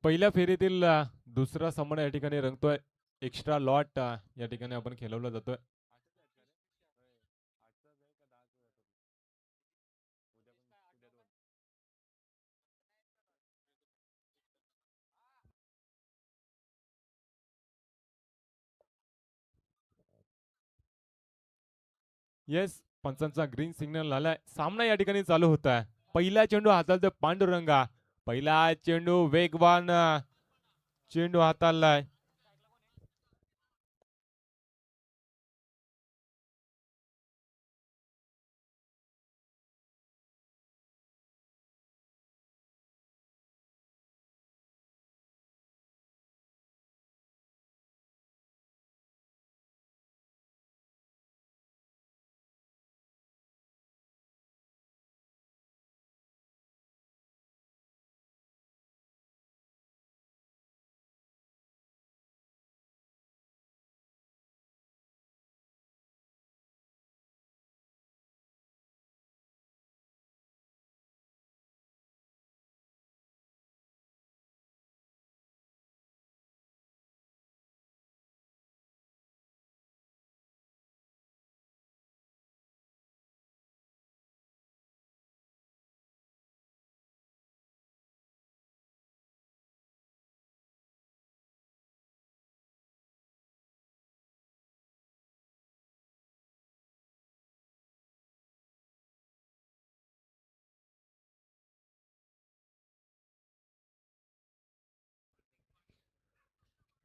पहिल्या फेरीतील दुसरा सामना या ठिकाणी रंगतोय. एक्स्ट्रा लॉट या ठिकाणी आपण खेळवला जातोय. येस, पंचांचा ग्रीन सिग्नल आलाय. सामना या ठिकाणी चालू होत आहे. पहिला चेंडू हाताळतोय पांडुरंगा. पहिला चेंडू वेगवान चेंडू हाताळलाय.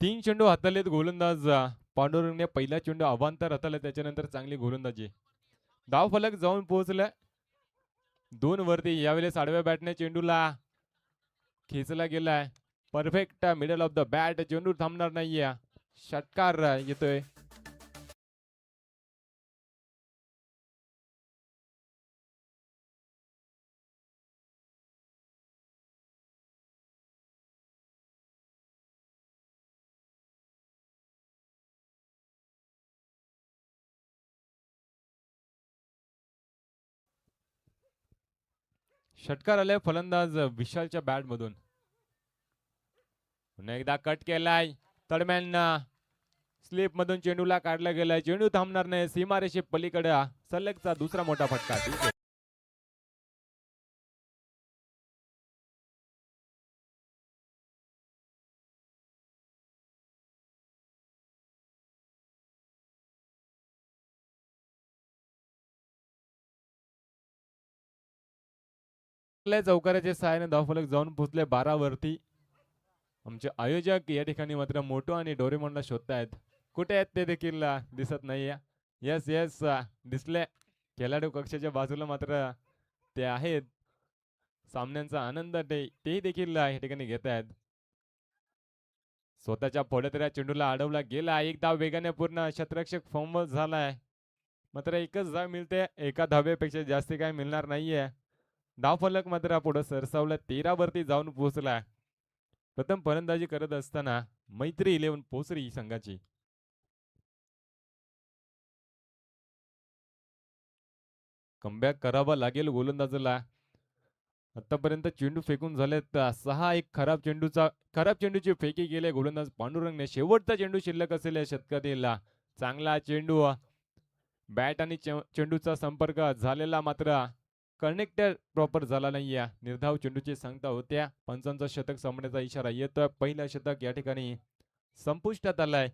तीन चेंडू हाताळलेत गोलंदाज पांडुरंगने. पहिला चेंडू अवांतर हाताळला, त्याच्यानंतर चांगली गोलंदाजी. धाव फलक जाऊन पोहोचलाय 2 वरती. यावेळेस आडव्या बॅटने चेंडूला खेचला गेलाय. Perfect middle of the bat. चेंडू थांबणार नाहीये. षटकार येतोय. षटकार आलाय फलंदाज विशालच्या बॅट मधून. पुन्हा एकदा कट केलाय. दरम्यान स्लिप मधून चेंडूला काढला गेलाय. चेंडू थांबणार नाही. सीमारेषे पलीकडे सलगचा दुसरा मोठा फटका. ठीक आहे. चौकाराच्या सहाय्याने धावफलक जाऊन पोहोचले 12 वरती. आमचे आयोजक या ठिकाणी मात्र मोटो आणि डोरेमॉनला शोधतायत. कुठे आहेत ते देखील दिसत नाहीये. येस येस, दिसले. खेळाडू कक्षाच्या बाजूला मात्र ते आहेत. सामन्यांचा आनंद ते देखील या ठिकाणी घेत आहेत. स्वतःच्या फोड्यात चेंडूला अडवला गेला. एक धाव वेगाने पूर्ण. शतरक्षक फॉर्मवर झालाय. मात्र एकच धाव मिळते. एका धावेपेक्षा जास्ती काय मिळणार नाहीये. धावफलक मात्र पुढे सरसावला 13 वरती जाऊन पोहोचला. प्रथम फलंदाजी करत असताना मैत्री 11 पोचरी संघाची. कमबॅक करावा लागेल गोलंदाजाला. आतापर्यंत चेंडू फेकून झालेत 6. एक खराब चेंडूची फेकी केली गोलंदाज पांडुरंगने. शेवटचा चेंडू शिल्लक असेल या शतकातील. चांगला चेंडू. बॅट आणि चेंडूचा संपर्क झालेला मात्र कनेक्टेड प्रॉपर झाला नाहीये. निर्धाव चेंडूची सांगता होत्या. पंचांचा शतक संपण्याचा इशारा येतोय. पहिला शतक या ठिकाणी संपुष्टात आलाय.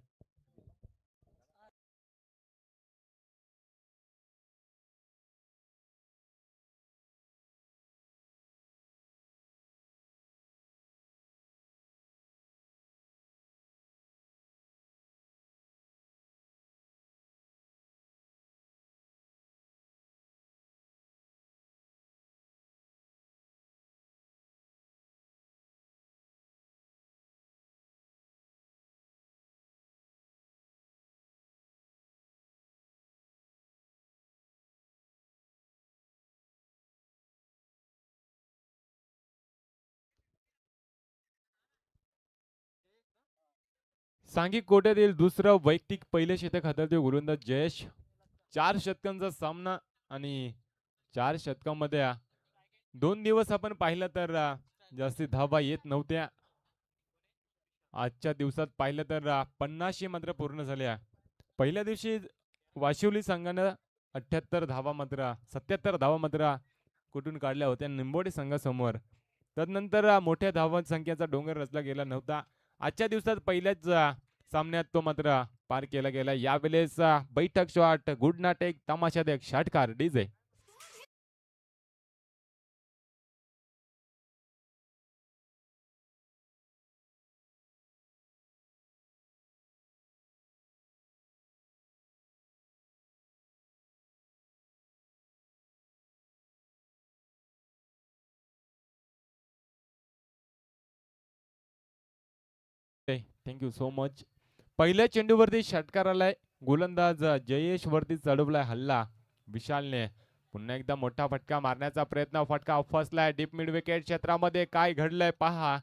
सांघिक कोट्यातील दुसरं वैयक्तिक पहिले शतक हाताळतो गोलंदाज जयेश. 4 शतकांचा सामना आणि 4 शतकांमध्ये 2 दिवस आपण पाहिलं तर जास्ती धावा येत नव्हत्या. आजच्या दिवसात पाहिलं तर 50शी मात्र पूर्ण झाल्या. पहिल्या दिवशी वाशिवली संघानं 78 धावा मात्र 77 धावा मात्र कुठून काढल्या होत्या निंबोडे संघासमोर. तदनंतर मोठ्या धावा संख्येचा डोंगर रचला गेला नव्हता. आजच्या दिवसात पहिल्याच सामन्यात तो मात्र पार केला गेला. यावेळेस बैठक शॉट, गुड नाट एक तमाशा देख षटकार डीजे. Thank you so much. पहिल्या चेंडूवरती षटकार आलाय. गोलंदाज जयेश वरती चढवलाय हल्ला विशालने. पुन्हा एकदा मोठा फटका मारण्याचा प्रयत्न, फटका फसलाय डीप मिड विकेट क्षेत्रामध्ये. काय घडलंय पहा.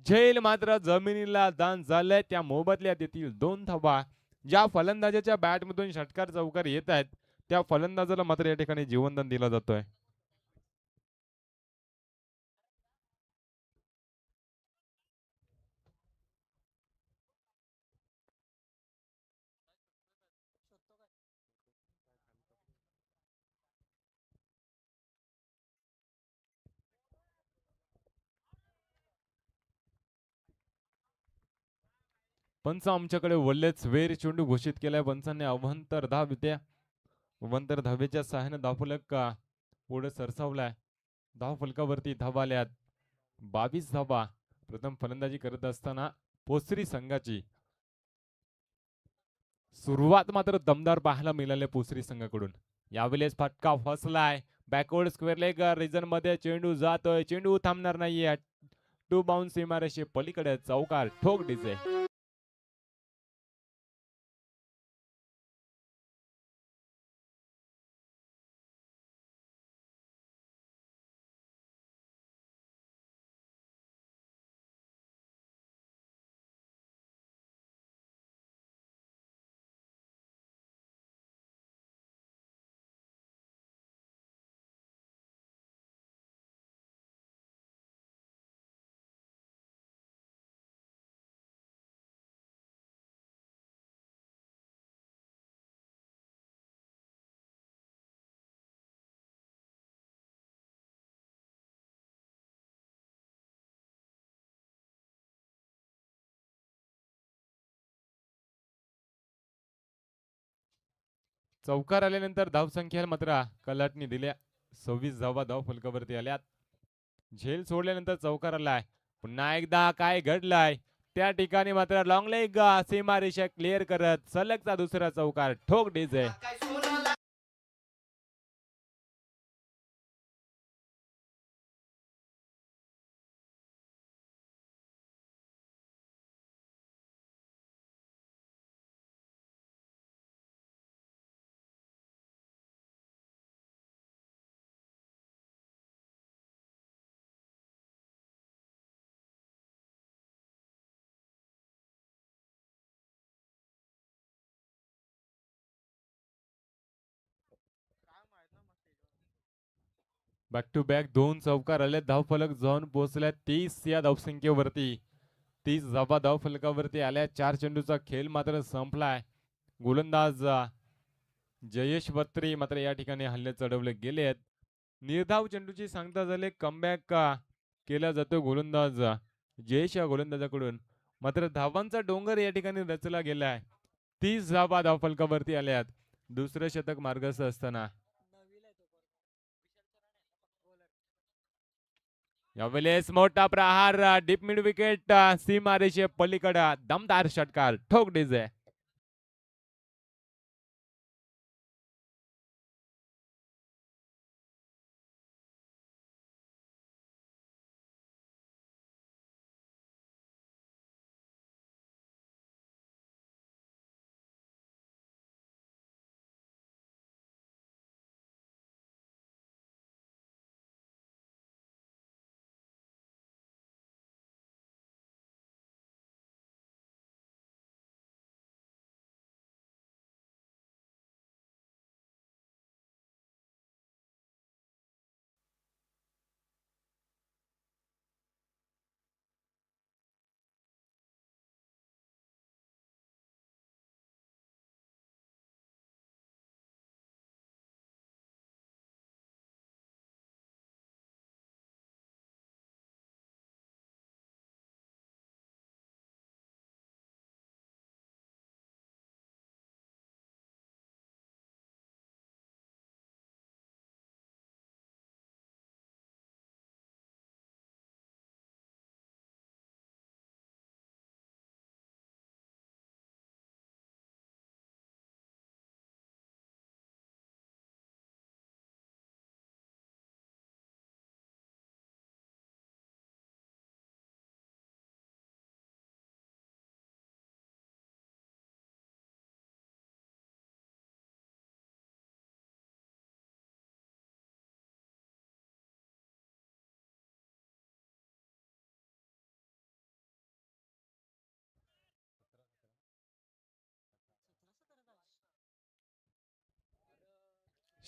झैल मात्र जमिनीला दान झालंय. त्या मोबदल्यात येतील 2 धावा. ज्या फलंदाजाच्या बॅटमधून षटकार चौकार येत आहेत त्या फलंदाजाला मात्र या ठिकाणी जीवनदान दिला जातोय. पंच आमच्याकडे वल्लेच वेर चेंडू घोषित केलाय. पंचांनी अवंतर धाव त्या अवंतर धावेच्या सहाय्याने धावफलक पुढे सरसावलाय. धावफलकावरती धावा आल्यात 22 धावा. प्रथम फलंदाजी करत असताना पोसरी संघाची सुरुवात मात्र दमदार पाहायला मिळाली पोसरी संघाकडून. यावेळेस फटका फसलाय. बॅकवर्ड स्क्वेअर लेग रिजन मध्ये चेंडू जातोय. चेंडू थांबणार नाहीये. टू बाउन्स सीमारेषे पलीकडे चौकार ठोक डीजे. चौकार आल्यानंतर धावसंख्या मात्र कलाटणी दिल्या. 26 धावा धाव फलकावरती आल्यात. झेल सोडल्यानंतर चौकार आलाय. पुन्हा एकदा काय घडलाय त्या ठिकाणी मात्र लॉंग लेग सीमारेषा क्लिअर करत सलगचा दुसरा चौकार ठोक डीजे. बॅक टू बॅक 2 चौकार आले. धावफलक जाऊन पोहोचल्या 30 या धावसंख्येवरती. 30 धावा धावफलकावरती आल्या. 4 चेंडूचा खेळ मात्र संपलाय. गोलंदाज जयेश बत्री मात्र या ठिकाणी हल्ले चढवले गेले आहेत. निर्धाव चेंडूची सांगता झाले. कमबॅक केला जातो गोलंदाज जयेश या गोलंदाजाकडून. मात्र धावांचा डोंगर या ठिकाणी रचला गेलाय. 30 धावा धावफलकावरती आल्यात दुसरं शतक मार्गस्थ असताना. यावेळेस मोठा प्रहार डीप मिड विकेट सीमारेषे पलीकडे दमदार षटकार ठोक डीजे.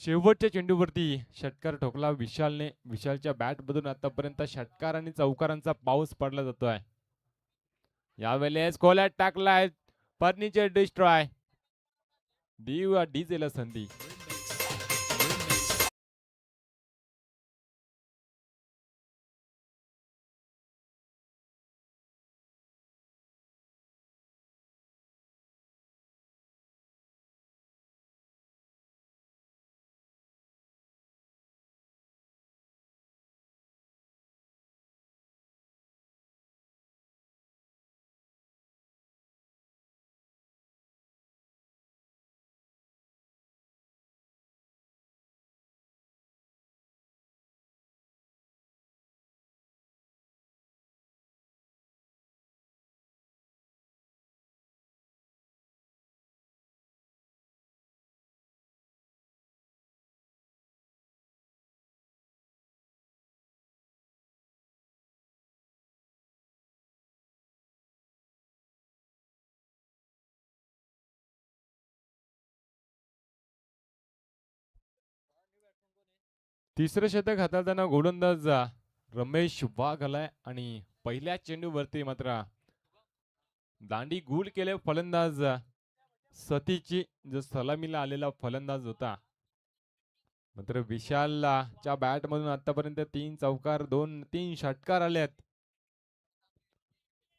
शेवटच्या चेंडूवरती षटकार ठोकला विशालने. विशालच्या बॅटमधून आतापर्यंत षटकार आणि चौकारांचा पाऊस पडला जातोय. यावेळेस खोलात टाकलाय फर्निचर डिस्ट्रॉय. डीजेला संधी. तिसरं शतक हाताळताना गोलंदाज रमेश वाघ आलाय आणि पहिल्या चेंडूवरती मात्र दांडी गुल केले फलंदाज सतीची. जो सलामीला आलेला फलंदाज होता. मात्र विशालच्या बॅट मधून आतापर्यंत 3 चौकार 2-3 षटकार आलेत.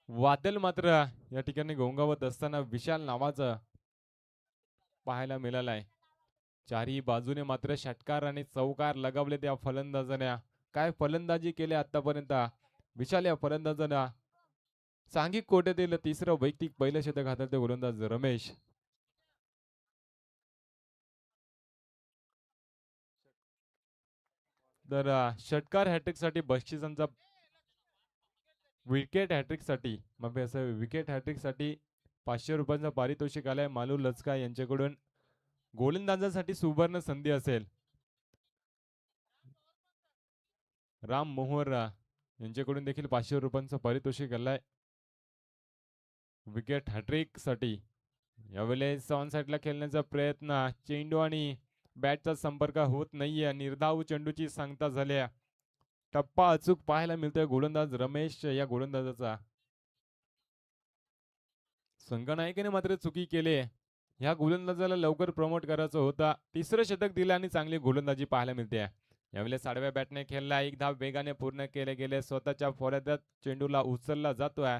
वादल मात्र या ठिकाणी घोंगावत असताना विशाल नावाचं पाहायला मिळालाय. चारही बाजूने मात्र षटकार आणि चौकार लगावले त्या फलंदाजाने. काय फलंदाजी केली आतापर्यंत विशाल या फलंदाजांना. सांघिक कोट्यातील तिसरं वैयक्तिक पहिलं शतक हाताळते गोलंदाज रमेश. तर षटकार हॅट्रिक साठी बक्षिसांचा विकेट हॅट्रिक साठी मग असं विकेट हॅट्रिक साठी 500 रुपयांचा पारितोषिक आलाय मालू लचका यांच्याकडून. गोलंदाजासाठी सुवर्ण संधी असेल. राम मोहर यांच्याकडून देखील 500 रुपयांचं पारितोषिक आलाय विकेट हॅट्रिक साठी. यावेळेस ऑन साईडला खेळण्याचा प्रयत्न. चेंडू आणि बॅटचा संपर्क होत नाहीये. निर्धाव चेंडूची सांगता झाल्या. टप्पा अचूक पाहायला मिळतोय गोलंदाज रमेश या गोलंदाजाचा. संघनायकाने मात्र चुकी केली. ह्या गोलंदाजाला लवकर प्रमोट करायचं होता. तिसरं शतक दिलं आणि चांगली गोलंदाजी पाहायला मिळते. यावेळेस आडव्या बॅटने खेळला. एक धाव वेगाने पूर्ण केले गेले. स्वतःच्या फौऱ्यात चेंडूला उचलला जातोय.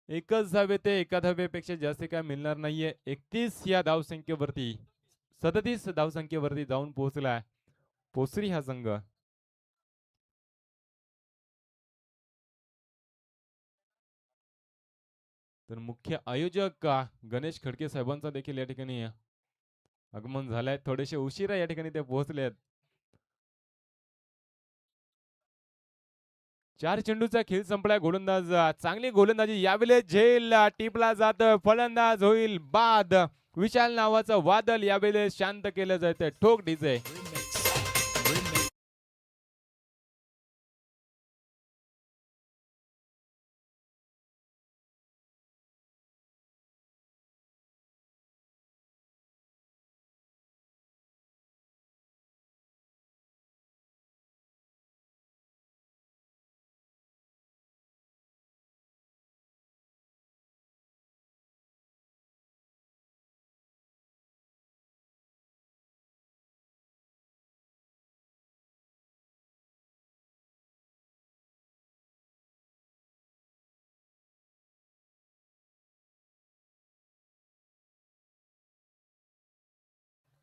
एकच धाव येते. एका धावेपेक्षा जास्त काय मिळणार नाहीये. 31 या धावसंख्येवरती 37 धावसंख्येवरती जाऊन पोहोचलाय पोसरी हा संघ. तर मुख्य आयोजक गणेश खडके साहेबांचा देखील या ठिकाणी आगमन झालंय. थोडेसे उशिरा या ठिकाणी ते पोहोचलेत. 4 चेंडूचा खेळ संपलाय. गोलंदाज चांगली गोलंदाजी. यावेळेस झेल टिपला जात. फलंदाज होईल बाद. विशाल नावाचं वादळ यावेळेस शांत केलं जातं. ठोक डीजे.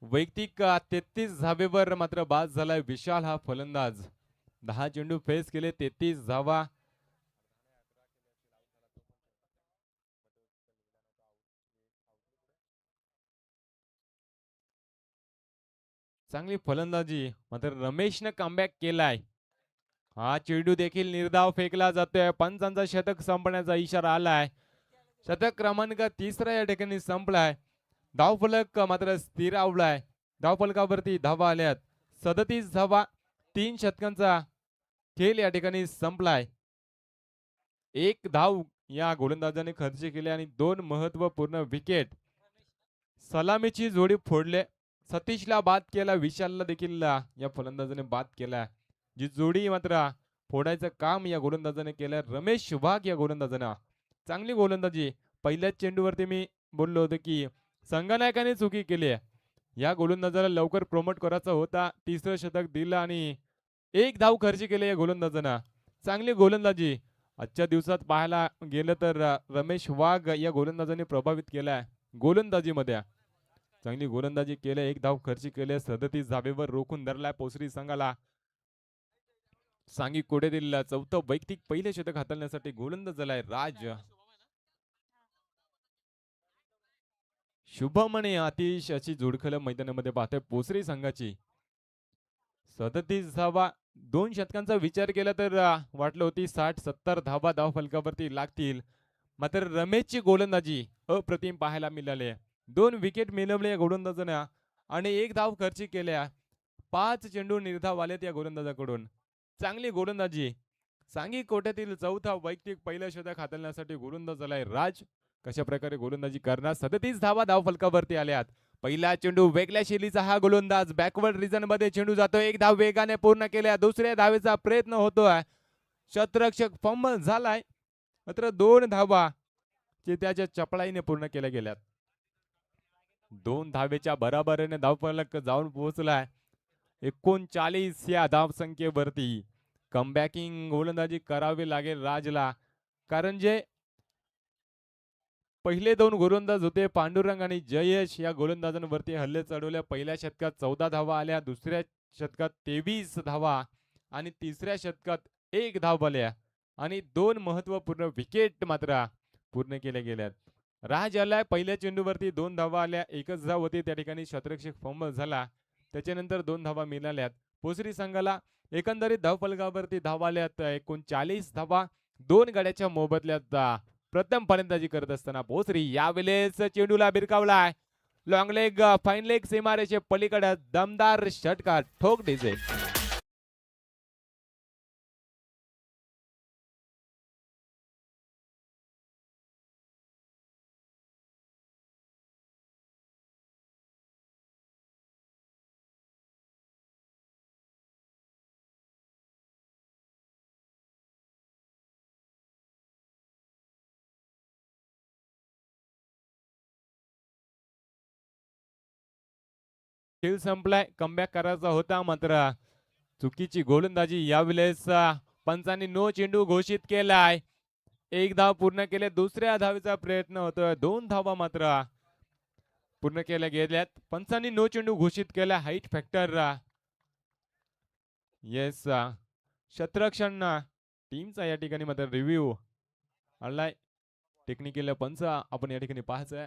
वैयक्तिक 33 धावेवर मात्र बाद झालाय विशाल हा फलंदाज. 10 चेंडू फेस केले. 33 धावा. चांगली फलंदाजी. मात्र रमेशने कमबॅक केलाय. हा चेंडू देखील निर्धाव फेकला जातोय. पंचांचा शतक संपण्याचा इशारा आलाय. शतक क्रमांक 3 या ठिकाणी संपलाय. धावफलक मात्र स्थिरावलाय. धावफलकावरती धावा आल्यात 37 धावा. 3 षटकांचा खेळ या ठिकाणी संपलाय. 1 धाव या गोलंदाजाने खर्च केले आणि 2 महत्वपूर्ण विकेट. सलामीची जोडी फोडले. सतीशला बाद केला, विशालला देखील या फलंदाजाने बाद केला. जी जोडी मात्र फोडायचं काम या गोलंदाजाने केलं. रमेश वाघ या गोलंदाजानं चांगली गोलंदाजी. पहिल्याच चेंडूवरती मी बोललो होतो की संघनायकाने चुकी केली आहे. या गोलंदाजाला लवकर प्रमोट करायचा होता. तिसरं शतक दिलं आणि एक धाव खर्च केले या गोलंदाजानं. चांगली गोलंदाजी. आजच्या दिवसात पाहायला गेलं तर रमेश वाघ या गोलंदाजाने प्रभावित केलाय गोलंदाजीमध्ये. चांगली गोलंदाजी केली, एक धाव खर्ची केले, 37 धावेवर रोखून धरलाय पोसरी संघाला. सांगी कोडेतील चौथं वैयक्तिक पहिले शतक हाताळण्यासाठी गोलंदाज झालाय राज. शुभम आणि आतिश अशी जोडखल मैदानामध्ये पाहतोय पोसरी संघाची. 37 धावा, 2 शतकांचा विचार केला तर वाटलं होती 60-70 धावा धाव फलकावरती लागतील. मात्र रमेशची गोलंदाजी अप्रतिम पाहायला मिळाली. 2 विकेट मिळवले या गोलंदाजानं आणि एक धाव खर्ची केल्या. 5 चेंडू निर्धाव आलेत या गोलंदाजाकडून. चांगली गोलंदाजी. सांगी कोट्यातील चौथा वैयक्तिक पहिलं शतक हाताळण्यासाठी गोलंदाज झालाय राज. कशा प्रकारे गोलंदाजी करणार. 37 धावा धाव फलकावरती आल्यात. पहिला चेंडू वेगळ्या शैलीचा हा गोलंदाज बॅकवर्ड रिजन मध्ये चेंडू जातो. एक धाव वेगाने पूर्ण केल्या. दुसऱ्या धावेचा प्रयत्न होतोय. शतरक्षक फंबल झालाय. मात्र 2 धावा जे त्याच्या चपळाईने पूर्ण केल्या गेल्यात. 2 धावेच्या बराबरीने धावफलक जाऊन पोहोचलाय 39 या धावसंख्येवरती. कमबॅकिंग गोलंदाजी करावी लागेल राजला. कारण जे पहिले 2 गोलंदाज होते पांडुरंग आणि जयेश या गोलंदाजांवरती हल्ले चढवले. पहिल्या शतकात 14 धावा आल्या, दुसऱ्या शतकात 23 धावा आणि तिसऱ्या शतकात 1 धाव आल्या आणि 2 महत्वपूर्ण विकेट मात्र पूर्ण केल्या गेल्यात. राज आलाय. पहिल्या चेंडूवरती 2 धावा आल्या, एकच धाव होती. त्या ठिकाणी शतरक्षक फंबल झाला. त्याच्यानंतर 2 धावा मिळाल्यात पोसरी संघाला. एकंदरीत धावफलकावरती धावा आल्यात 39 धावा. 2 गड्याच्या मोबदल्यात प्रथम फलंदाजी करत असताना पोसरी यावेळेस चेंडूला भिरकावलाय. लॉंग लेग, फाईन लेग सीमारेषे पलीकडे दमदार षटकार ठोक डीजे. खेळ संपलाय. कमबॅक करायचा होता मात्र चुकीची गोलंदाजी. यावेळेस पंचांनी नो चेंडू घोषित केलाय. 1 धाव पूर्ण केले. दुसऱ्या धावेचा प्रयत्न होतोय. 2 धावा मात्र पूर्ण केल्या गेल्यात. पंचांनी नो चेंडू घोषित केला. हाईट फॅक्टर येस शतरक्षण टीमचा या ठिकाणी मात्र रिव्ह्यू आलाय. टेक्निकल पंच आपण या ठिकाणी पाहायचंय.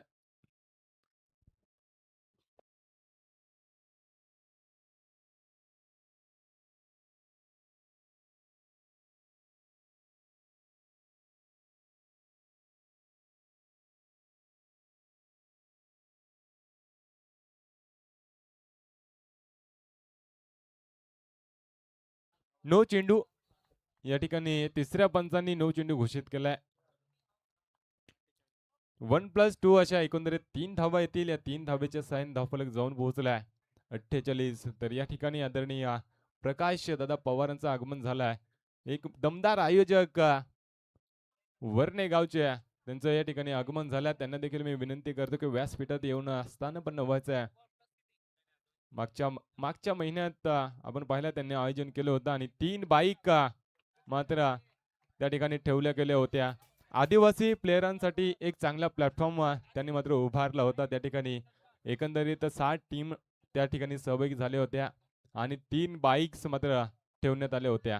नो चेंडू या ठिकाणी तिसऱ्या पंचांनी नो चेंडू घोषित केलाय. 1+2 अशा एकंदरीत 3 धावा येतील. या 3 धावेच्या साइन धावफलक जाऊन पोहोचलाय 48. तर या ठिकाणी आदरणीय प्रकाश दादा पवारांचं आगमन झालंय. एक दमदार आयोजक वर्णे गावचे त्यांचं या ठिकाणी आगमन झालं. त्यांना देखील मी विनंती करतो की व्यासपीठात येऊन स्थान पण व्हायचं. मागच्या महिन्यात आपण पाहिलं त्यांनी आयोजन केलं होतं आणि 3 बाईक मात्र त्या ठिकाणी ठेवल्या गेल्या होत्या. आदिवासी प्लेयरांसाठी एक चांगला प्लॅटफॉर्म त्यांनी मात्र उभारला होता. त्या ठिकाणी एकंदरीत 60 टीम त्या ठिकाणी सहभागी झाल्या होत्या आणि 3 बाईक्स मात्र ठेवण्यात आल्या होत्या.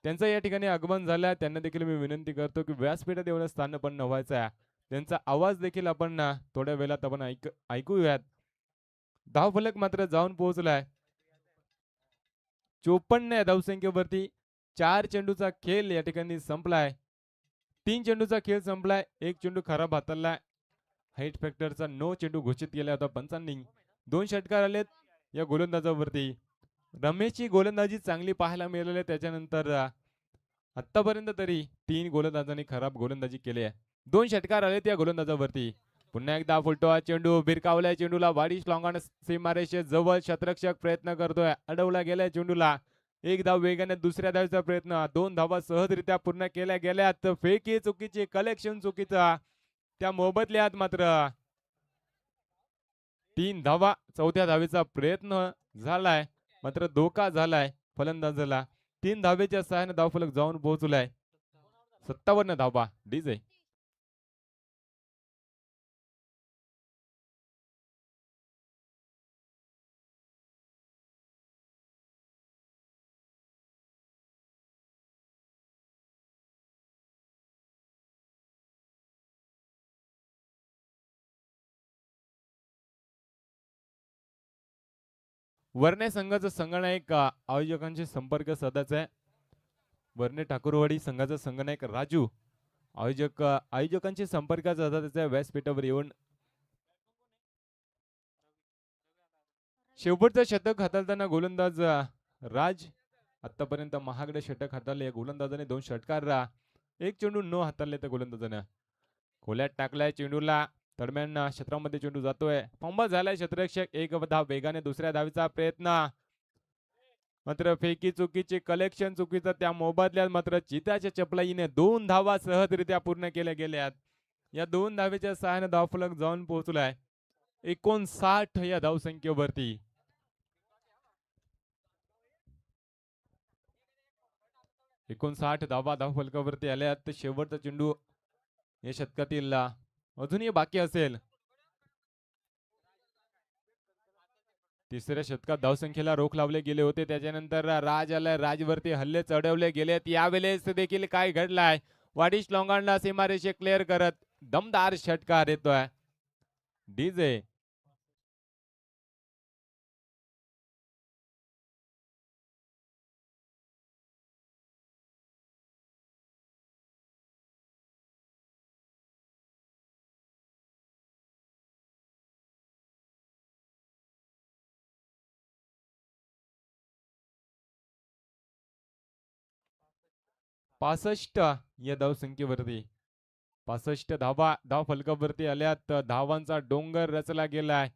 त्यांचं या ठिकाणी आगमन झालं. त्यांना देखील मी विनंती करतो की व्यासपीठात येऊन स्थान पण व्हायचं आहे. त्यांचा आवाज देखील आपण थोड्या वेळात आपण ऐकूयात. धावफलक मात्र जाऊन पोहोचलाय 54 या धावसंख्येवरती. 4 चेंडूचा खेळ या ठिकाणी संपलाय. 3 चेंडूचा खेळ संपलाय. 1 चेंडू खराब हाताळलाय. हाईट फॅक्टरचा नो चेंडू घोषित केला होता पंचांनी. 2 षटकार आलेत या गोलंदाजावरती. रमेशची गोलंदाजी चांगली पाहायला मिळाली. त्याच्यानंतर आतापर्यंत तरी 3 गोलंदाजांनी खराब गोलंदाजी केली आहे. 2 षटकार आलेत या गोलंदाजावरती. पुन्हा एकदा फुलटोहा चेंडू भिरकावलाय चेंडूला वाडीश लॉंगाने सीमारेषे जवळ शतरक्षक प्रयत्न करतोय अडवला गेलाय चेंडूला एक धाव वेगाने दुसऱ्या धावेचा प्रयत्न 2 धावा सहजरित्या पूर्ण केल्या गेल्यात फेकी चुकीची कलेक्शन चुकीचा त्या मोबदल्यात मात्र 3 धावा चौथ्या धावेचा प्रयत्न झालाय मात्र धोका झालाय फलंदाजाला 3 धावेच्या सहाय्याने धावफलक जाऊन पोहोचलाय 57 धावा डीजे वर्णे संघाचा संघनायक आयोजकांशी संपर्क साधायचा आहे वर्णे ठाकूरवाडी संघाचा संघनायक राजू आयोजकांशी संपर्क साधायचा व्यासपीठावर येऊन शेवटचं शतक हाताळताना गोलंदाज राज आतापर्यंत महागडे षटक हाताळले गोलंदाजाने 2 षटकार एक चेंडू न हाताळले त्या गोलंदाजाने खोल्यात टाकलाय चेंडूला दरम्यान क्षेत्रामध्ये चेंडू जातोय फंबल झालाय क्षेत्ररक्षक एक धाव वेगाने दुसऱ्या धावेचा प्रयत्न मात्र फेकी चुकीची कलेक्शन चुकीचं त्या मोबदल्यात मात्र चिताच्या चपलाईने 2 धावा सहजरित्या पूर्ण केल्या गेल्यात या 2 धावेच्या सहाय्याने धावफलक जाऊन पोहोचलाय 59 या धावसंख्येवरती 59 धावा धावफलकावरती आल्यात शेवटचा चेंडू या शतकातील अजूनही बाकी असेल तिसऱ्या शतकात धावसंख्येला रोख लावले गेले होते त्याच्यानंतर राज आलाय राजवरती हल्ले चढवले गेलेत यावेळेस देखील काय घडलाय वाडिश लॉंगांना सीमारेषे क्लिअर करत दमदार षटकार येतोय डीजे 65 या धावसंख्येवरती 65 धावा धाव फलकावरती आल्यात धावांचा डोंगर रचला गेलाय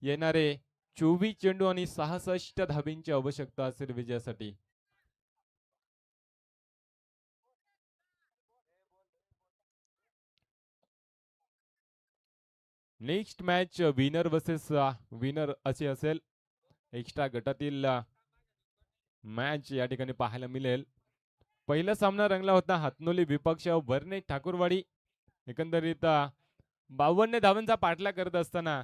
येणारे 24 चेंडू आणि 66 धाबींची आवश्यकता असेल विजयासाठी next match winner versus winner असे असेल एक्स्ट्रा गटातील मॅच या ठिकाणी पाहायला मिळेल पहिला सामना रंगला होता हातनोली विपक्ष वर्णे ठाकूरवाडी एकंदरीत 52 धावांचा पाठलाग करत असताना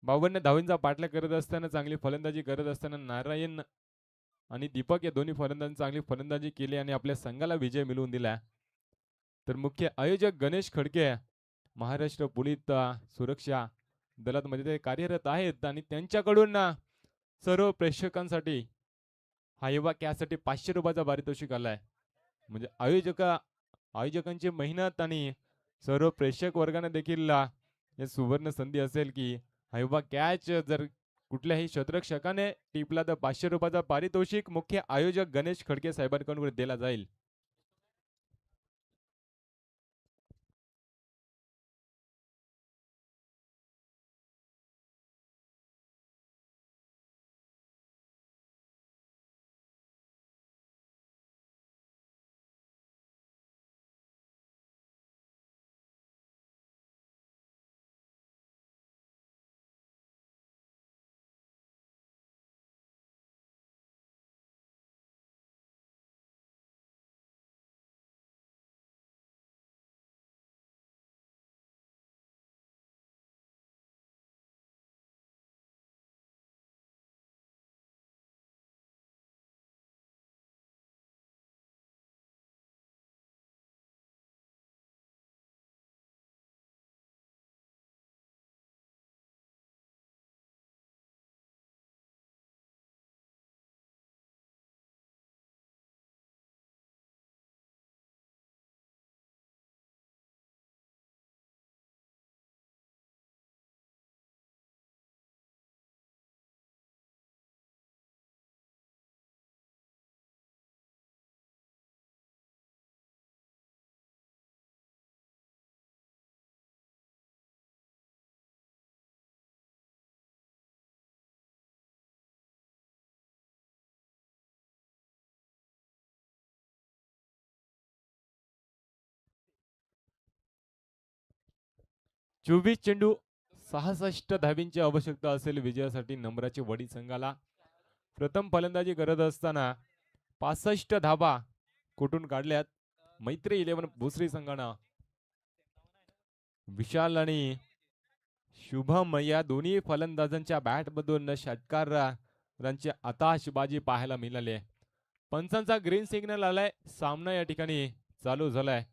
52 धावांचा पाठलाग करत असताना चांगली फलंदाजी करत असताना नारायण आणि दीपक या दोन्ही फलंदाजांनी चांगली फलंदाजी केली आणि आपल्या संघाला विजय मिळवून दिला तर मुख्य आयोजक गणेश खडके महाराष्ट्र पोलीस सुरक्षा दलात मध्ये ते कार्यरत आहेत आणि त्यांच्याकडून सर्व प्रेक्षकांसाठी हा युवा त्यासाठी 500 रुपयाचा पारितोषिक आलाय म्हणजे आयोजकांची मेहनत आणि सर्व प्रेक्षक वर्गाने देखील हे सुवर्ण संधी असेल की हा युवा कॅच जर कुठल्याही क्षेत्ररक्षकाने टिपला तर 500 रुपयाचा पारितोषिक मुख्य आयोजक गणेश खडके साहेबांकडून दिला जाईल 24 चेंडू 66 धाबींची आवश्यकता असेल विजयासाठी नम्राची वडी संघाला. प्रथम फलंदाजी करत असताना 65 धाबा कुठून काढल्यात मैत्री 11 भोसरी संघानं. विशाल आणि शुभम या दोन्ही फलंदाजांच्या बॅटमधून षटकारांची आताशबाजी पाहायला मिळाली आहे. पंचांचा ग्रीन सिग्नल आलाय. सामना या ठिकाणी चालू झालाय.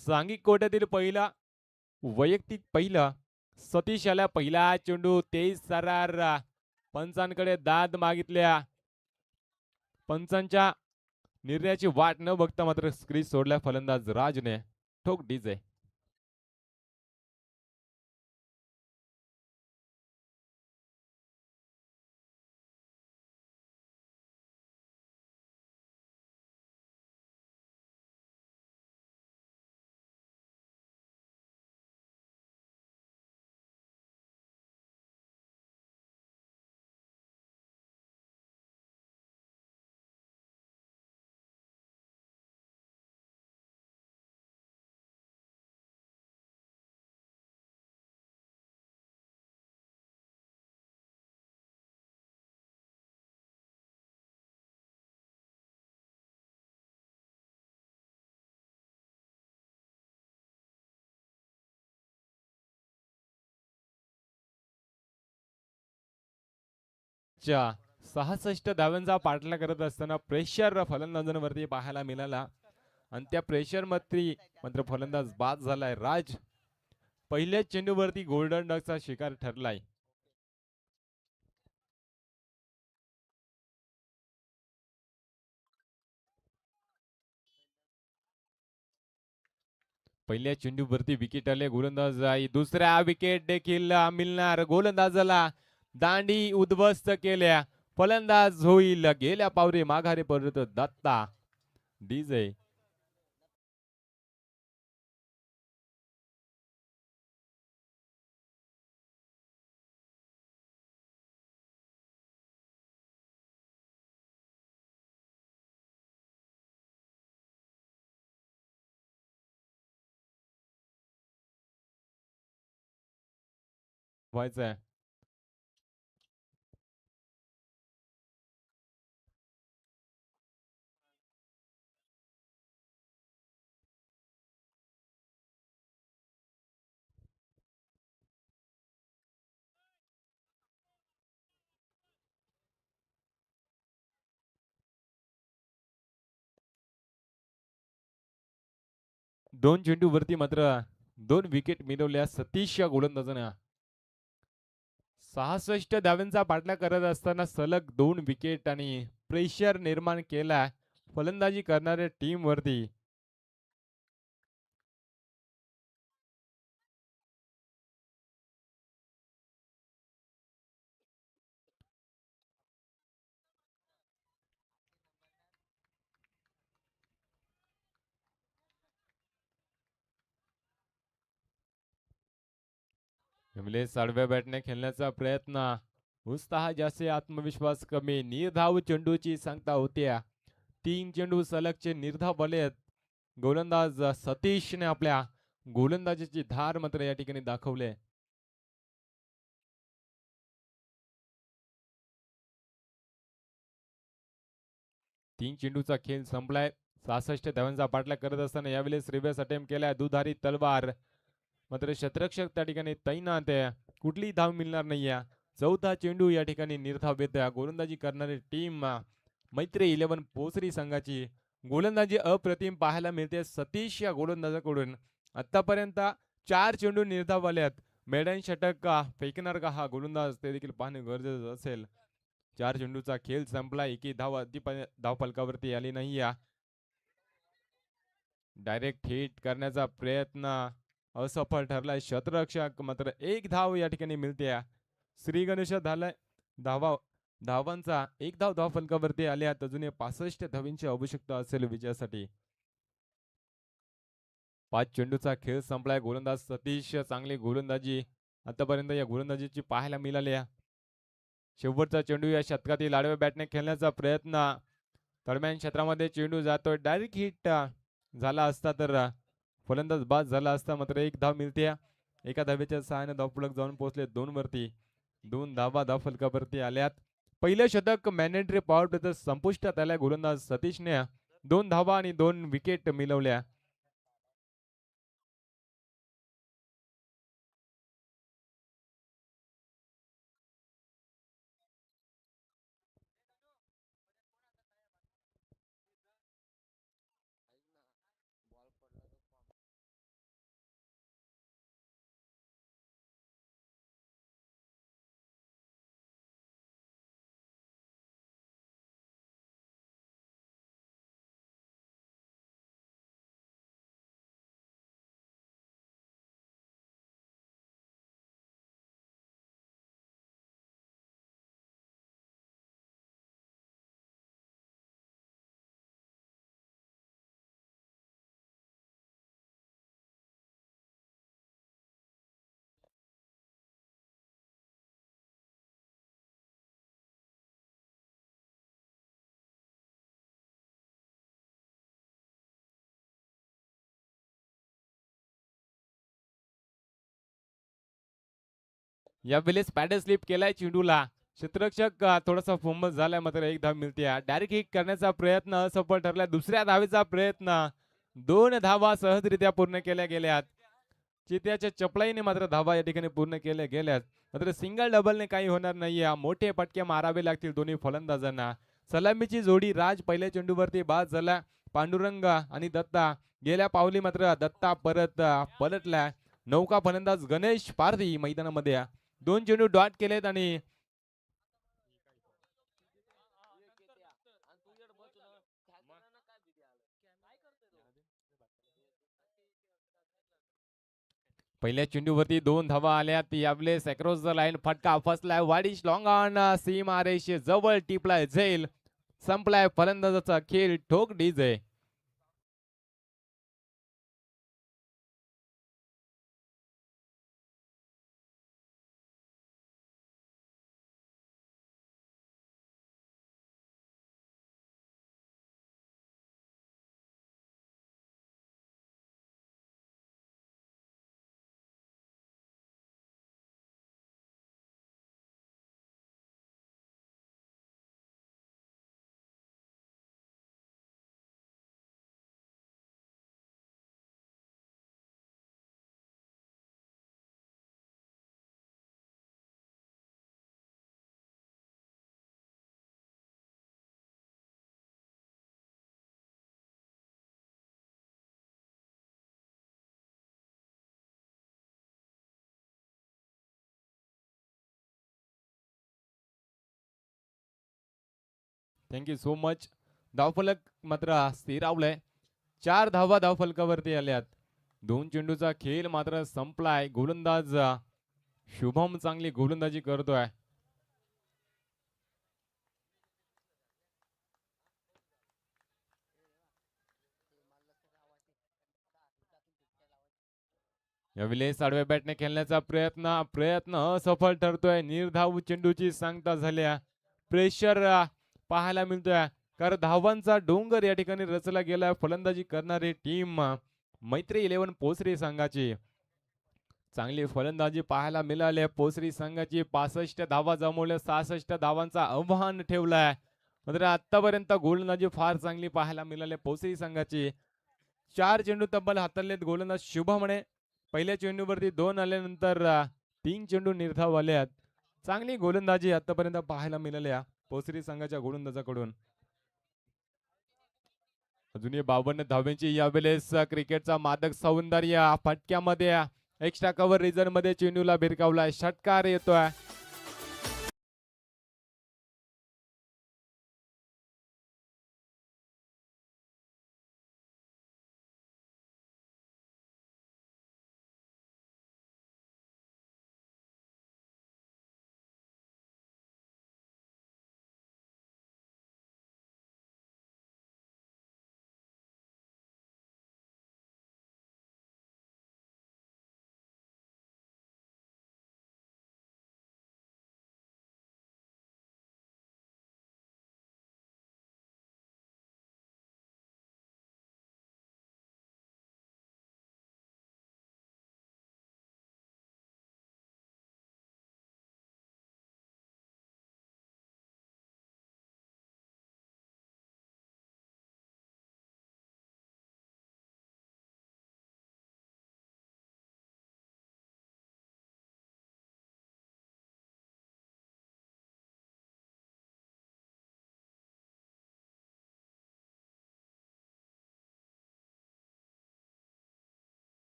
सांघिक कोट्यातील पहिला वैयक्तिक पहिला सतीश आला. पहिला चेंडू 23 सरार. पंचांकडे दाद मागितल्या. पंचांच्या निर्णयाची वाट न बघता मात्र क्रीज सोडल्या फलंदाज राजने. ठोक डीजे. च्या 66 धावांचा पाठला करत असताना प्रेशर फलंदाजांवरती पाहायला मिळाला आणि त्या प्रेशर मध्ये मात्र फलंदाज बाद झालाय. राज पहिल्या चेंडूवरती गोल्डन डकचा शिकार ठरलाय. पहिल्या चेंडूवरती विकेट आले गोलंदाज. दुसऱ्या विकेट देखील मिळणार गोलंदाजाला. दांडी उद्ध्वस्त केल्या. फलंदाज होईल गेल्या पावरे माघारी परत दत्ता. डीजे. व्हायचंय. 2 चेंडूवरती मात्र 2 विकेट मिळवल्या सतीश या गोलंदाजानं. 66 धावांचा पाठला करत असताना सलग 2 विकेट आणि प्रेशर निर्माण केला फलंदाजी करणाऱ्या टीम वरती. विमलेश आडव्या बॅटने खेळण्याचा प्रयत्न. उत्साह जास्त आत्मविश्वास कमी. निर्धाव चेंडूची सांगता होत्या. 3 चेंडू सलगचे निर्धाव आलेत. गोलंदाज सतीशने आपल्या गोलंदाजीची धार मात्र या ठिकाणी दाखवले. 3 चेंडूचा खेळ संपलाय. 66 धावांचा पाठला करत असताना यावेळेस रिव्हर्स अटेम्प्ट केलाय. दुधारी तलवार मात्र क्षेत्ररक्षक त्या ठिकाणी तैनात आहे. कुठलीही धाव मिळणार नाहीये. चौथा चेंडू या ठिकाणी निर्धाव येत. गोलंदाजी करणारी टीम मैत्री 11 पोसरी संघाची गोलंदाजी अप्रतिम पाहायला मिळते. सतीश या गोलंदाजाकडून आतापर्यंत 4 चेंडू निर्धाव आल्यात. मेडन षटक का फेकणार का हा गोलंदाज ते देखील पाहणे गरजेचं असेल. 4 चेंडूचा खेळ संपला. एकी धाव धाव फलकावरती आली नाही. डायरेक्ट हिट करण्याचा प्रयत्न असफल ठरलाय. क्षेत्ररक्षक मात्र 1 धाव या ठिकाणी मिळते. श्री गणेश झालाय. धावांचा 1 धाव धाव फलकावरती आल्यात. अजूनही 65 धावींची आवश्यकता असेल विजयासाठी. 5 चेंडूचा खेळ संपलाय. गोलंदाज सतीश चांगली गोलंदाजी आतापर्यंत या गोलंदाजीची पाहायला मिळाली. शेवटचा चेंडू या शतकातील आडव्या बॅटने खेळण्याचा प्रयत्न. दरम्यान क्षेत्रामध्ये चेंडू जातोय. डायरेक्ट हिट झाला असता तर फलंदाज बाद झाला असता. मात्र 1 धाव मिळते. एका धावेच्या सहाय्याने धावफलक जाऊन पोहोचले 2 वरती. 2 धावा धावफलकावरती आल्यात. पहिलं शतक मॅन्डेटरी पॉवर प्लेचं संपुष्टात आल्या. गोलंदाज सतीशने 2 धावा आणि 2 विकेट मिळवल्या. यावेळेस पॅडल स्लिप केलाय चेंडूला. क्षेत्ररक्षक थोडासा फंबल झालाय, मात्र एक धाव मिळते. डायरेक्ट हिट करण्याचा प्रयत्न असफल ठरला. दुसऱ्या धावेचा प्रयत्न. 2 धावा सहजरित्या पूर्ण केल्या गेल्यात. चित्याच्या चपळाईने मात्र धावा या ठिकाणी पूर्ण केल्या गेल्यात. मात्र सिंगल डबलने काही होणार नाहीये. मोठे फटके मारावे लागतील दोन्ही फलंदाजांना. सलामीची जोडी राज पहिल्या चेंडूवरती बाद झाला. पांडुरंग आणि दत्ता गेल्या पावली मात्र दत्ता परत पलटला. नौका फलंदाज गणेश पारधी मैदानामध्ये 2 चेंडू डॉट केलेत आणि पहिल्या चेंडूवरती 2 धावा आल्यात. यावेळेस अक्रॉस द लाईन फटका फसलाय. वाडिश लॉंग ऑन सीमा रेषे जवळ टिपलाय झेल. संपलाय फलंदाजाचा खेळ. ठोक डीजे. Thank you so much. धावफलक मात्र स्थिरावलंय. 4 धावा धावफलकावरती आल्यात. 2 चेंडूचा खेळ मात्र संपलाय. गोलंदाज शुभम चांगली गोलंदाजी करतोय. यावेळेस आडव्या बॅटने खेळण्याचा प्रयत्न असफल ठरतोय. निर्धाव चेंडूची सांगता झाल्या. प्रेशर पाहायला मिळतोय. कारण धावांचा डोंगर या ठिकाणी रचला गेला. फलंदाजी करणारी टीम मैत्री 11 पोसरी संघाची चांगली फलंदाजी पाहायला मिळाली. पोसरी संघाची 65 धावा जमवल्या. 66 धावांचा आव्हान ठेवलाय. मात्र आतापर्यंत गोलंदाजी फार चांगली पाहायला मिळाली पोसरी संघाची. 4 चेंडू तब्बल हाताळलेत गोलंदाज शुभमने. पहिल्या चेंडूवरती 2 आल्यानंतर 3 चेंडू निर्धाव आल्यात. चांगली गोलंदाजी आतापर्यंत पाहायला मिळाल्या पोसरी संघाच्या गोलंदाजाकडून. अजूनही 52 धावांची यावेळेस क्रिकेटचा मादक सौंदर्य फटक्यामध्ये एक्स्ट्रा कव्हर रिझन मध्ये चेंडूला भिरकावलाय. षटकार येतोय.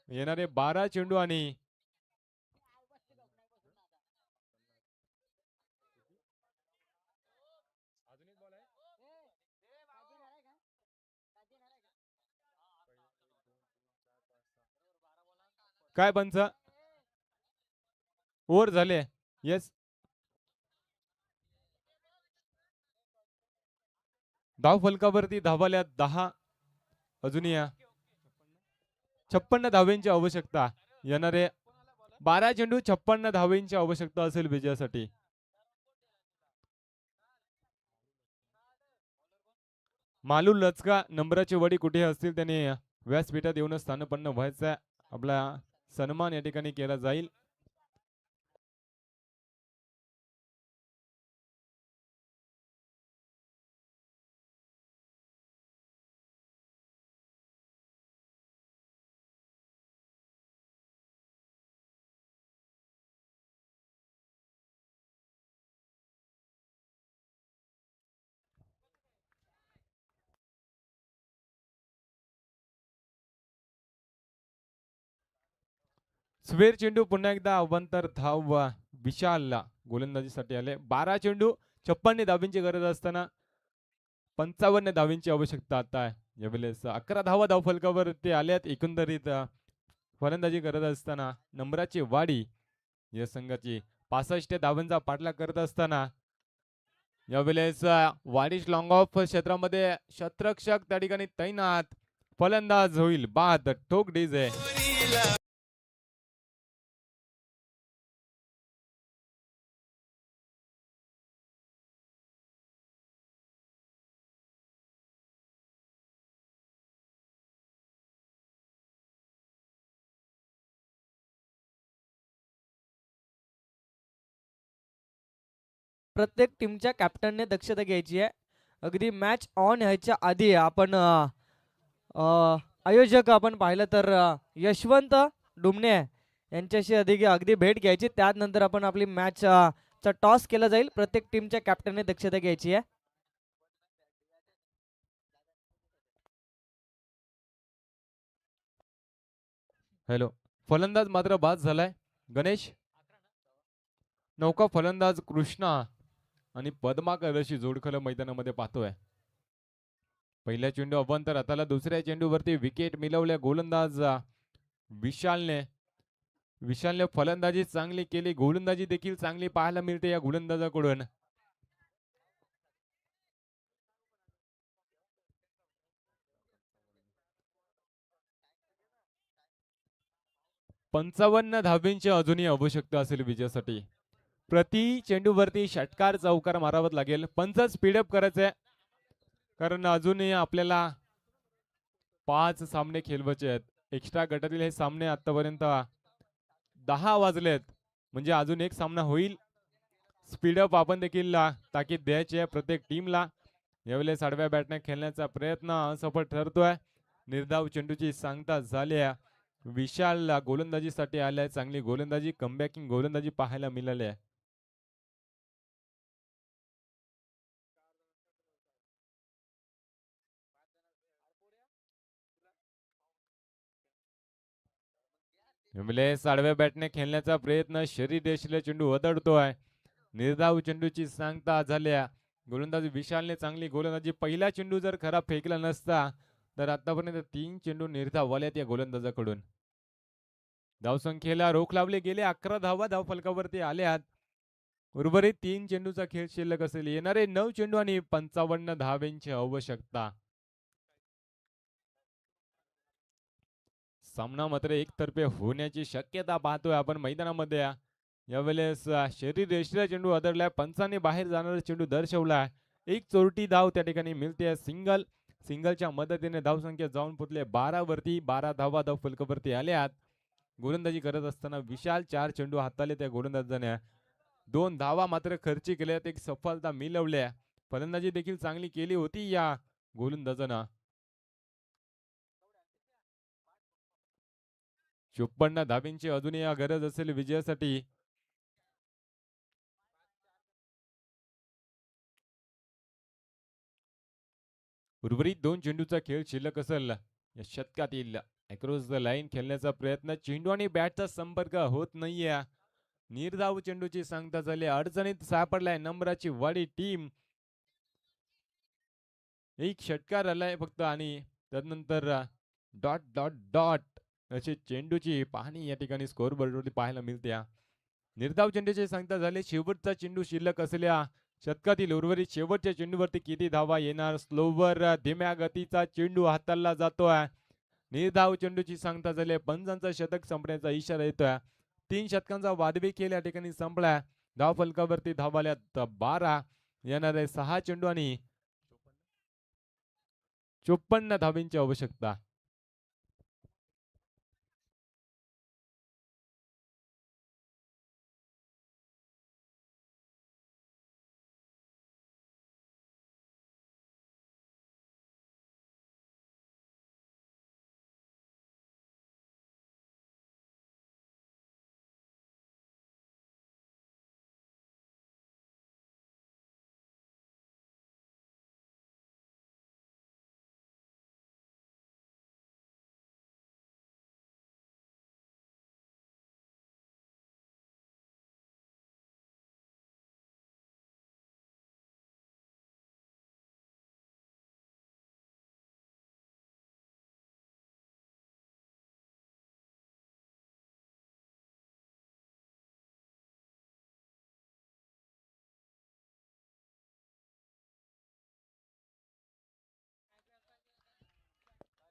येणारे 12 चेंडू आणि काय पंच ओव्हर झाले. येस, धाव फलकावरती धावाल्या 10. अजूनही 56 धावेंची आवश्यकता. येणारे 12 चेंडू 56 धावेंची आवश्यकता असेल विजयासाठी. मालू लचका नंबराचे वडी कुठे असतील त्याने व्यासपीठात येऊन स्थानपन्न व्हायचा. आपला सन्मान या ठिकाणी केला जाईल. स्वेर चेंडू पुन्हा एकदा अवंतर धाव विशाल गोलंदाजीसाठी आले. 12 चेंडू 56 धाबींची गरज असताना 55 धावींची आवश्यकता आता आहे. यावेळेस 11 धावा धाव फलकावर ते आल्यात. एकंदरीत फलंदाजी करत असताना नंबराची वाढी या संघाची 65 धावांचा पाठलाग करत असताना यावेळेस वाडिश लॉंग ऑफ क्षेत्रामध्ये शतरक्षक त्या ठिकाणी तैनात. फलंदाज होईल बाद. ठोक डीजे प्रत्येक टीमच्या कॅप्टनने दक्षता घ्यायची आहे. अगदी मॅच ऑन व्हायच्या आधी आपण आयोजक आपण पाहिलं तर यशवंत डुमणे यांच्याशी अगदी भेट घ्यायची. त्यानंतर आपण आपली मॅच चा टॉस केला जाईल. प्रत्येक टीमच्या कॅप्टनने दक्षता घ्यायची आहे. हॅलो, फलंदाज मात्र बाद झालाय. गणेश नौका फलंदाज कृष्णा आणि पद्माकर अशी जोडखल मैदानामध्ये पाहतोय. पहिल्या चेंडू अवंतर हाताला. दुसऱ्या चेंडूवरती विकेट मिळवल्या गोलंदाज विशालने. विशालने फलंदाजी चांगली केली. गोलंदाजी देखील चांगली पाहायला मिळते या गोलंदाजाकडून. पंचावन्न धाबींची अजूनही आवश्यकता असेल विजयासाठी. प्रति चेंडूवरती षटकार चौकार मारावं लागेल. पंच स्पीडअप करायचंय कारण अजूनही आपल्याला 5 सामने खेळवायचे आहेत. एक्स्ट्रा गटातील हे सामने आतापर्यंत 10 वाजलेत म्हणजे अजून एक सामना होईल. स्पीडअप आपण देखील ताकीद द्यायची आहे प्रत्येक टीमला. यावेळेस आडव्या बॅटने खेळण्याचा प्रयत्न असफल ठरतोय. निर्धाव चेंडूची सांगता झाली आहे. विशाल गोलंदाजीसाठी आलाय. चांगली गोलंदाजी कमबॅकिंग गोलंदाजी पाहायला मिळाली आहे. आडव्या बॅटने खेळण्याचा प्रयत्न. शरीर देशील चेंडू वदडतोय. निर्धाव चेंडूची सांगता झाल्या. गोलंदाजी विशालने चांगली गोलंदाजी. पहिला चेंडू जर खराब फेकला नसता तर आतापर्यंत 3 चेंडू निर्धाव आल्यात या गोलंदाजाकडून. धावसंख्येला रोख लावले गेले. 11 धावा धाव फलकावरती आल्यात. उर्वरित 3 चेंडूचा खेळ शिल्लक असेल. येणारे 9 चेंडू आणि 55 धावेंची आवश्यकता. सामना मात्र एकतर्फे होण्याची शक्यता पाहतोय आपण मैदानामध्ये. यावेळेस शरीर रेषेला चेंडू आदळलाय. पंचाने बाहेर जाणारा चेंडू दर्शवलाय. एक चोरटी धाव त्या ठिकाणी मिळते. सिंगल. सिंगलच्या मदतीने धावसंख्या जाऊन पोहोचले 12 वरती. 12 धावा धाव फलकावरती आल्यात. गोलंदाजी करत असताना विशाल 4 चेंडू हाताले त्या गोलंदाजाने. 2 धावा मात्र खर्ची केल्यात. एक सफलता मिळवल्या. फलंदाजी देखील चांगली केली होती या गोलंदाजानं. 54 धाबींची अजूनही गरज असेल विजयासाठी. उर्वरित 2 चेंडूचा खेळ शिल्लक असेल या षटकातील. अक्रॉस द लाईन खेळण्याचा प्रयत्न, चेंडू आणि बॅटचा संपर्क होत नाहीये. निर्धाव चेंडूची सांगता झाली, अडचणीत सापडलाय नंबराची वाडी टीम. एक षटकार आलाय फक्त आणि त्यानंतर डॉट डॉट डॉट अशी चेंडूची पाहणी या ठिकाणी स्कोर बोर्डवरती पाहायला मिळते. निर्धाव चेंडूची सांगता झाली, शेवटचा चेंडू शिल्लक असलेल्या शतकातील उर्वरित शेवटच्या चेंडूवरती किती धावा येणार. स्लोवर धीम्या गतीचा चेंडू हाताळला जातोय. निर्धाव चेंडूची सांगता झाली, पंचांचा शतक संपण्याचा इशारा येतोय. 3 शतकांचा वादवी खेळ या ठिकाणी संपलाय. धाव फलकावरती धावाल्यात 12. येणार आहे 6 चेंडू आणि 54 धावींची आवश्यकता.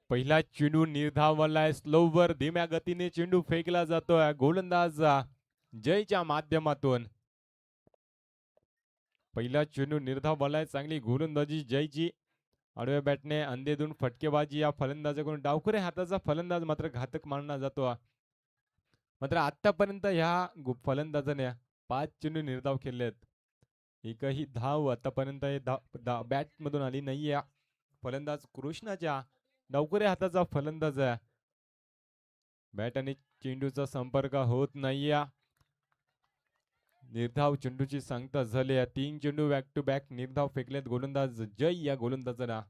पहिला चेंडू निर्धावलाय. स्लोवर धीम्या गतीने चेंडू फेकला जातोय गोलंदाज जयच्या माध्यमातून. पहिला चेंडू निर्धावलाय. चांगली गोलंदाजी जयची. आडव्या बॅटने अंधेधुंद फटकेबाजी या फलंदाजाकडून. डावखुरे हाताचा फलंदाज मात्र घातक मानला जातो. मात्र आतापर्यंत ह्या फलंदाजाने 5 चेंडू निर्धाव खेळलेत. एकही धाव आतापर्यंत बॅट मधून आली नाहीये. फलंदाज कृष्णाच्या डावखुरे हाताचा फलंदाज आहे. बॅट आणि चेंडूचा संपर्क होत नाहीये. निर्धाव चेंडूची सांगता झाली. 3 चेंडू बॅक टू बॅक निर्धाव फेकलेत गोलंदाज जय या गोलंदाजाला.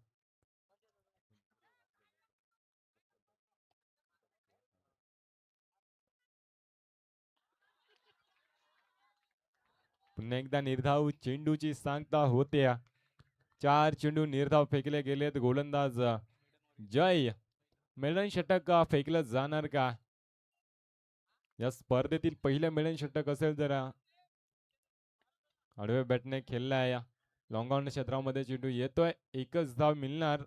पुन्हा एकदा निर्धाव चेंडूची सांगता होते. 4 चेंडू निर्धाव फेकले गेलेत. गोलंदाज जय. मिडन षटक फेकलं जाणार का? या स्पर्धेतील पहिलं मिडन षटक असेल तर आडव्या बॅटने खेळलाय. लॉंग ऑन क्षेत्रामध्ये चेंडू येतोय. एकच धाव मिळणार.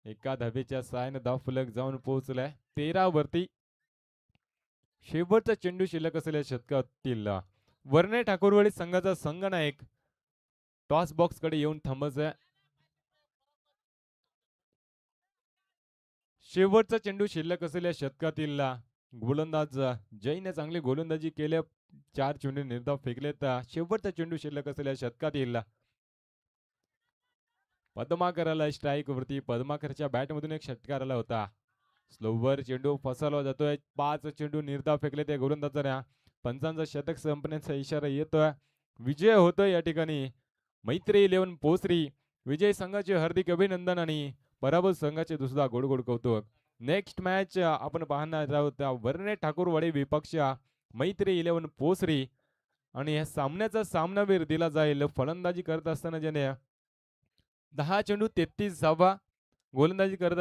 एका धावेच्या सहाय्याने धाव फलक जाऊन पोहोचलाय 13 वरती. शेवटचा चेंडू शिल्लक असलेल्या षटकातील वर्णे ठाकूरवाडी संघाचा संघनायक टॉस बॉक्स कडे येऊन थांबच. शेवटचा चेंडू शिल्लक असलेल्या षटकातील गोलंदाज जयने चांगली गोलंदाजी केली. 4 चेंडू निर्धाव फेकलेत. शेवटचा चेंडू शिल्लक असलेल्या षटकातील पद्माकरला स्ट्राईक वरती. पद्माकरच्या बॅट मधून एक षटकार आला होता. स्लोवर चेंडू फसवला जातोय. 5 चेंडू निर्धाव फेकले त्या गोलंदाजाने. पंचांचा शतक संपण्याचा इशारा येतोय. विजय होतोय या ठिकाणी मैत्री 11 पोसरी. विजय संघाचे हार्दिक अभिनंदन आणि पराभूत संघाचे दुसरा गोड गोड कौतुक. नेक्स्ट मॅच आपण पाहणार आहोत वर्णे ठाकूरवाडी विपक्ष मैत्री 11 पोसरी. आणि या सामन्याचा सामनावीर दिला जाईल फलंदाजी करत असताना ज्याने 10 चेंडू 33 धावा गोलंदाजी करत